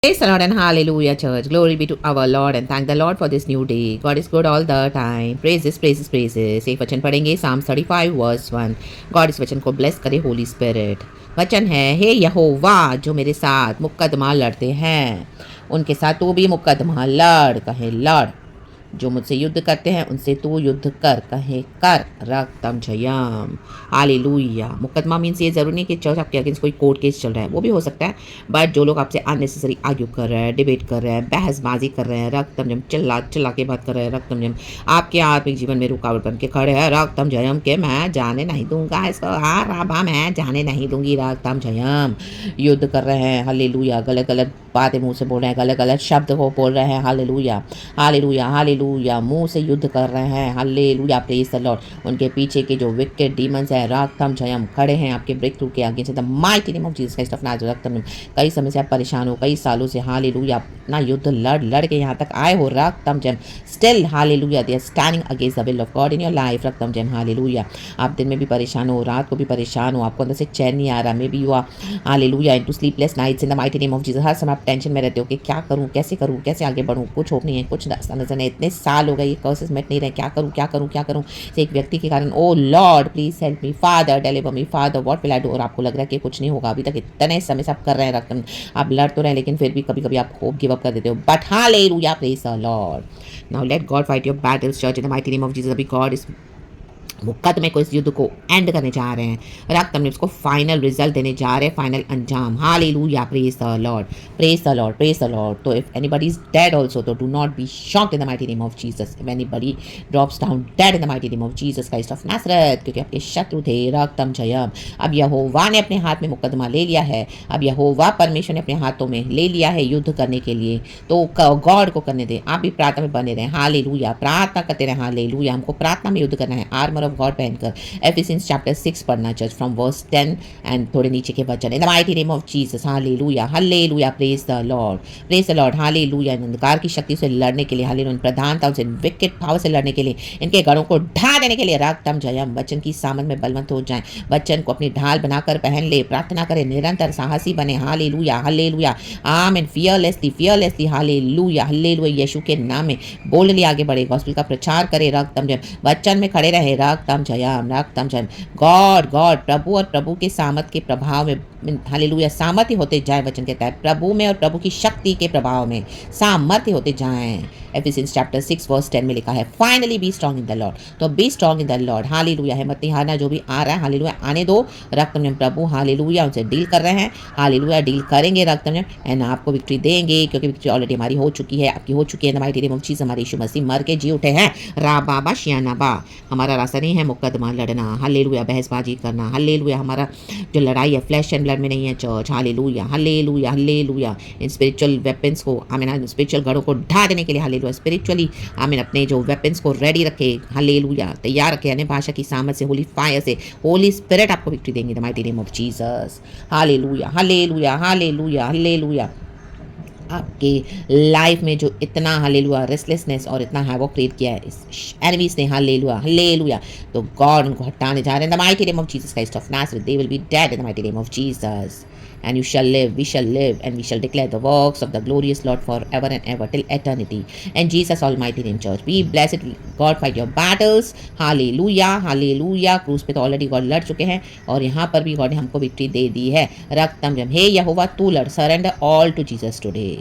Praise the Lord and hallelujah, church. Glory be to our Lord and thank the Lord for this new day. God is good all the time. Praises, praises, praises. एक वचन पढ़ेंगे Psalm 35 verse 1. God इस वचन को bless करे Holy Spirit. वचन है, हे यहोवा जो मेरे साथ मुकदमा लड़ते हैं उनके साथ तू भी मुकदमा लड़, कहे लड़। जो मुझसे युद्ध करते हैं उनसे तू युद्ध कर, कहे कर, रक्तम जयम। हालेलुया। मुकदमा मीन्स ये जरूरी नहीं कि चर्च आपके अगेंस्ट कोई कोर्ट केस चल रहा है, वो भी हो सकता है, बट जो लोग आपसे अननेसेसरी आर्ग्यू कर रहे हैं, डिबेट कर रहे हैं, बहसबाजी कर रहे हैं, रक्तम जयम, चिल्ला चिल्ला के बात कर रहे हैं, रक्तम जयम, आपके आत्मिक जीवन में रुकावट बन के खड़े हैं, रक्तम जयम के मैं जाने नहीं दूंगा इसको, हाँ राबा मैं जाने नहीं दूंगी, रक्तम जयम। युद्ध कर रहे हैं, हालेलुया। गलत गलत बातें मुंह से बोल रहे हैं, गलत गलत शब्द को बोल रहे हैं, हालेलुया हालेलुया हालेलुया। मुंह से युद्ध कर रहे हैं, हालेलुया, प्रेज द लॉर्ड। उनके पीछे के जो विकेट डीमंस है, रक्तम जयम, खड़े हैं आपके ब्रेक थ्रू के against the mighty name of Jesus Christ of Nazareth, रक्तम। कई समय से आप परेशान हो, कई सालों से, हालेलुया, अपना युद्ध लड़ लड़ के यहाँ तक आए हो, रक्तम जयम। Still hallelujah they are standing against the will of God in your life, रक्तम जयम, हालेलुया। आप दिन में भी परेशान हो, रात को भी परेशान हो, आपको अंदर से चैन नहीं आ रहा, may be you are hallelujah into sleepless nights in the mighty name of Jesus. हर समय आप टेंशन में रहते हो कि क्या करूँ, कैसे आगे बढ़ूँ, कुछ होप नहीं है, कुछ रास्ता नजर नहीं, इतने साल हो गए, ये कर्सेस मिट नहीं रहे, क्या करूँ। एक व्यक्ति के कारण, oh lord please help me, father deliver me, father what will I do. और आपको लग रहा है कि कुछ नहीं होगा, अभी तक इतने समय से आप कर रहे हैं, रकम आप लड़ तो रहे हैं, लेकिन फिर भी कभी कभी आप होप गिव अप कर देते हो, but hallelujah, praise the Lord. Now let God fight your battles church in the mighty name of Jesus. अभी गॉड इज मुकदमे को, इस युद्ध को एंड करने जा रहे हैं, रक्त में उसको फाइनल रिजल्ट देने जा रहे हैं, फाइनल अंजाम, hallelujah, praise the lord, praise the lord, praise the lord. तो if anybody is dead also, तो do not be shocked in the mighty name of Jesus. If anybody drops down dead in the mighty name of Jesus Christ of Nazareth, क्योंकि आपके शत्रु थे, रक्तम जयम। अब यहोवा ने अपने हाथ में मुकदमा ले लिया है, अब यहोवा परमेश्वर ने अपने हाथों में ले लिया है युद्ध करने के लिए, तो गॉड को करने दें। आप भी प्रार्थना में बने रहें, हालेलुया, प्रार्थना करते रहें, हालेलुया। हमको प्रार्थना में युद्ध करना है, आर्मर ऑफ गॉड पहनकर। एफिसियंस चैप्टर 6 पढ़ना चर्च, फ्रॉम वर्स 10 एंड थोड़े नीचे के वचन, इन the mighty name of Jesus, hallelujah hallelujah, praise the lord, praise the lord, hallelujah. अंधकार की शक्ति से लड़ने के लिए, हालेलुया, प्रधानताओं से, विकेट पावर से लड़ने के लिए, इनके गढ़ों को ढा देने के लिए, रक्तम जयम। वचन की सामन में बलवंत हो जाएं, वचन को अपनी ढाल बनाकर पहन ले, प्रार्थना करें, निरंतर साहसी बने, हालेलुया हालेलुया, आमीन, फियरलेसली, हालेलुया हालेलुया, यीशु के नाम में बोल्डली आगे बढ़े, गॉस्पेल का प्रचार करे, रक्तम जयम, वचन में खड़े रहे, रक्तम जयम, रक्तम जयम। गॉड प्रभु और प्रभु के सामर्थ के प्रभाव में, हालेलुया, सामर्थ्य होते जाए। वचन कहता है प्रभु में और प्रभु की शक्ति के प्रभाव में सामर्थ्य होते जाएं। एफिसियंस चैप्टर 6 वर्स 10 में लिखा है, finally be strong in the lord. तो be strong in the lord, hallelujah, हिम्मत नहीं हारना, जो भी आ रहा है, हालेलुया, आने दो, रक्तम जयम। प्रभु हालेलुया उनसे डील कर रहे हैं, हालेलुया, डील करेंगे, रक्तम जयम, एंड आपको विक्ट्री देंगे, क्योंकि विक्ट्री ऑलरेडी हमारी हो चुकी है, आपकी हो चुकी है। The mighty name of Jesus, हमारे यीशु मसीह मर के जी उठे हैं, राबाबा शियानाबा। हमारा रास्ता नहीं है मुकदमा लड़ना, हालेलुया, बहसबाजी करना, हालेलुया। हमारा जो लड़ाई है फ्लैश एंड ब्लड में नहीं है church, hallelujah hallelujah hallelujah. In spiritual weapons को, आमीन, स्पिरिचुअल गढ़ों को ढा देने के लिए, हालेलुया, स्पिरिचुअली आमीन, अपने जो वेपन्स को रेडी रखे, हालेलुया, तैयार रखे, अन्य भाषा की सामर्थ से, होली फायर से, होली स्पिरिट आपको विक्ट्री देंगे, the mighty name of Jesus, hallelujah hallelujah hallelujah hallelujah. आपके लाइफ में जो इतना, हालेलुया, रेस्टलेसनेस और इतना हैवॉक क्रिएट किया है इस एनिमीज ने, हालेलुया हालेलुया, तो गॉड उनको हटाने जा रहे हैं, the mighty name of Jesus Christ of Nazareth. They will be dead in the mighty name of Jesus, and you shall live, we shall live, and we shall declare the works of the glorious Lord forever and ever till eternity. In Jesus almighty name, church, be blessed. God fight your battles, hallelujah hallelujah। क्रूस पे तो already God लड़ चुके हैं, और यहाँ पर भी गॉड ने हमको विक्ट्री दे दी है, रक्तम जयम। हे यहोवा तू लड़, surrender all to Jesus today,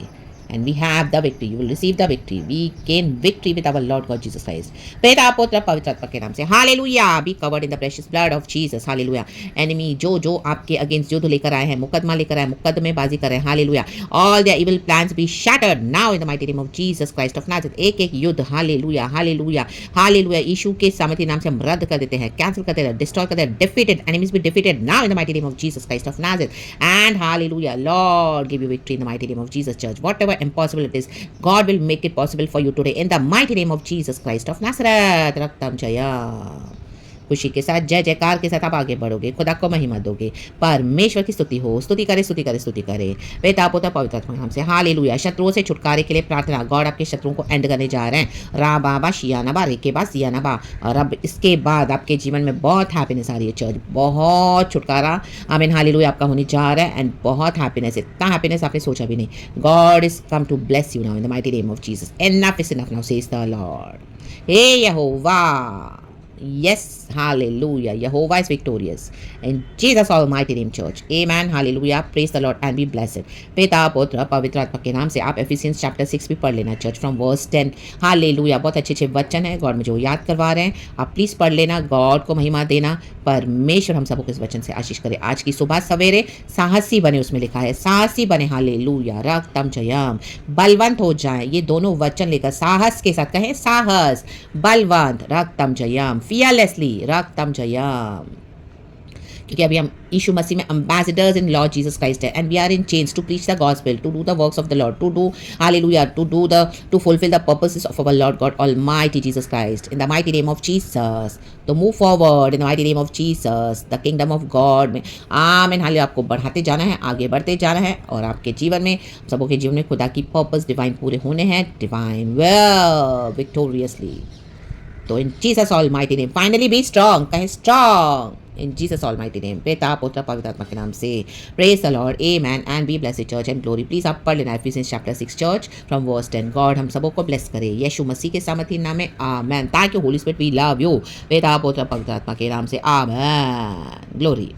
and we have the victory, you will receive the victory, we gain victory with our Lord God Jesus Christ, पिता पुत्र पवित्र आत्मा के नाम से, hallelujah. Be covered in the precious blood of Jesus, hallelujah. Enemy जो आपके against युद्ध लेकर आए हैं, मुकदमा लेकर आए, मुकदमेबाजी कर रहे हैं, hallelujah, all their evil plans be shattered now in the mighty name of Jesus Christ of Nazareth. एक एक युद्ध, हालेलुया हालेलुया हालेलुया, यीशु के सामर्थ्य नाम से हम रद्द कर देते हैं, कैंसिल करते हैं, डिस्ट्रॉय करते हैं, defeated, enemies be defeated now in the mighty name of Jesus Christ of Nazareth, and hallelujah, Lord give you victory in the mighty name of Jesus church. Whatever impossible it is, God will make it possible for you today in the mighty name of Jesus Christ of Nazareth, Raktam Jaya. खुशी के साथ, जय जयकार के साथ आप आगे बढ़ोगे, खुदा को महिमा दोगे। परमेश्वर की स्तुति हो, स्तुति करे, स्तुति करे, स्तुति करे। पिता पुत्र पवित्र आत्मा के नाम से हालेलुया। शत्रुओं से छुटकारे के लिए प्रार्थना। गॉड आपके शत्रुओं को एंड करने जा रहे हैं। रा बाबा शियानाबा रेके बा सियानाबा। और अब इसके बाद आपके जीवन में बहुत हैप्पीनेस आ रही है चर्च, बहुत छुटकारा आमीन हालेलुया आपका होने जा रहा है। एंड बहुत हैप्पीनेस, इतना हैप्पीनेस आपने सोचा भी नहीं। God is come to bless you now in the mighty name of Jesus. Enough is enough now says the Lord. हे यहोवा, yes, hallelujah, Jehovah is victorious in Jesus almighty name church, amen, hallelujah, praise the Lord and be blessed। पिता पुत्र पवित्र आत्मा के नाम से आप एफिसियंस चैप्टर 6 भी पढ़ लेना चर्च फ्रॉम वर्स 10। हालेलुया, बहुत अच्छे अच्छे वचन है, गॉड मुझे वो याद करवा रहे हैं, आप प्लीज पढ़ लेना, गॉड को महिमा देना। परमेश्वर हम सबको इस वचन से आशीष करे। आज की सुबह सवेरे साहसी बने, उसमें लिखा है साहसी बने, हालेलुया, रक्तम जयम, बलवंत हो जाए। ये दोनों वचन लेकर साहस के साथ कहें, साहस, बलवंत, रक्तम जयम, फियरलेसली, रक्तम जयम। क्योंकि अभी हम यीशु मसीह में ambassadors in lord Jesus Christ है, and we are in change to preach the gospel, to do the works of the lord, to do hallelujah, to fulfil the purposes of our lord God almighty Jesus Christ in the mighty name of Jesus. तो move forward in the mighty name of Jesus, the kingdom of God में आमीन hallelujah. आपको बढ़ाते जाना है, आगे बढ़ते जाना है, और आपके जीवन में, सबों के जीवन में खुदा की पर्पस डिवाइन पूरे होने हैं, डिवाइन वेल विक्टोरियसली। तो in Jesus almighty name finally be strong, कहें strong in Jesus almighty name, पिता पुत्र पवित्र आत्मा के नाम से। Praise the lord, amen and be blessed church and glory. Please आप पढ़ लेना Ephesians chapter 6 church from verse 10। God हम सबों को ब्लेस करे यीशु मसीह के सामर्थी नाम में, आमेन। Thank you Holy Spirit, we love you. पिता पुत्र पवित्र आत्मा के नाम से, आमेन, ग्लोरी।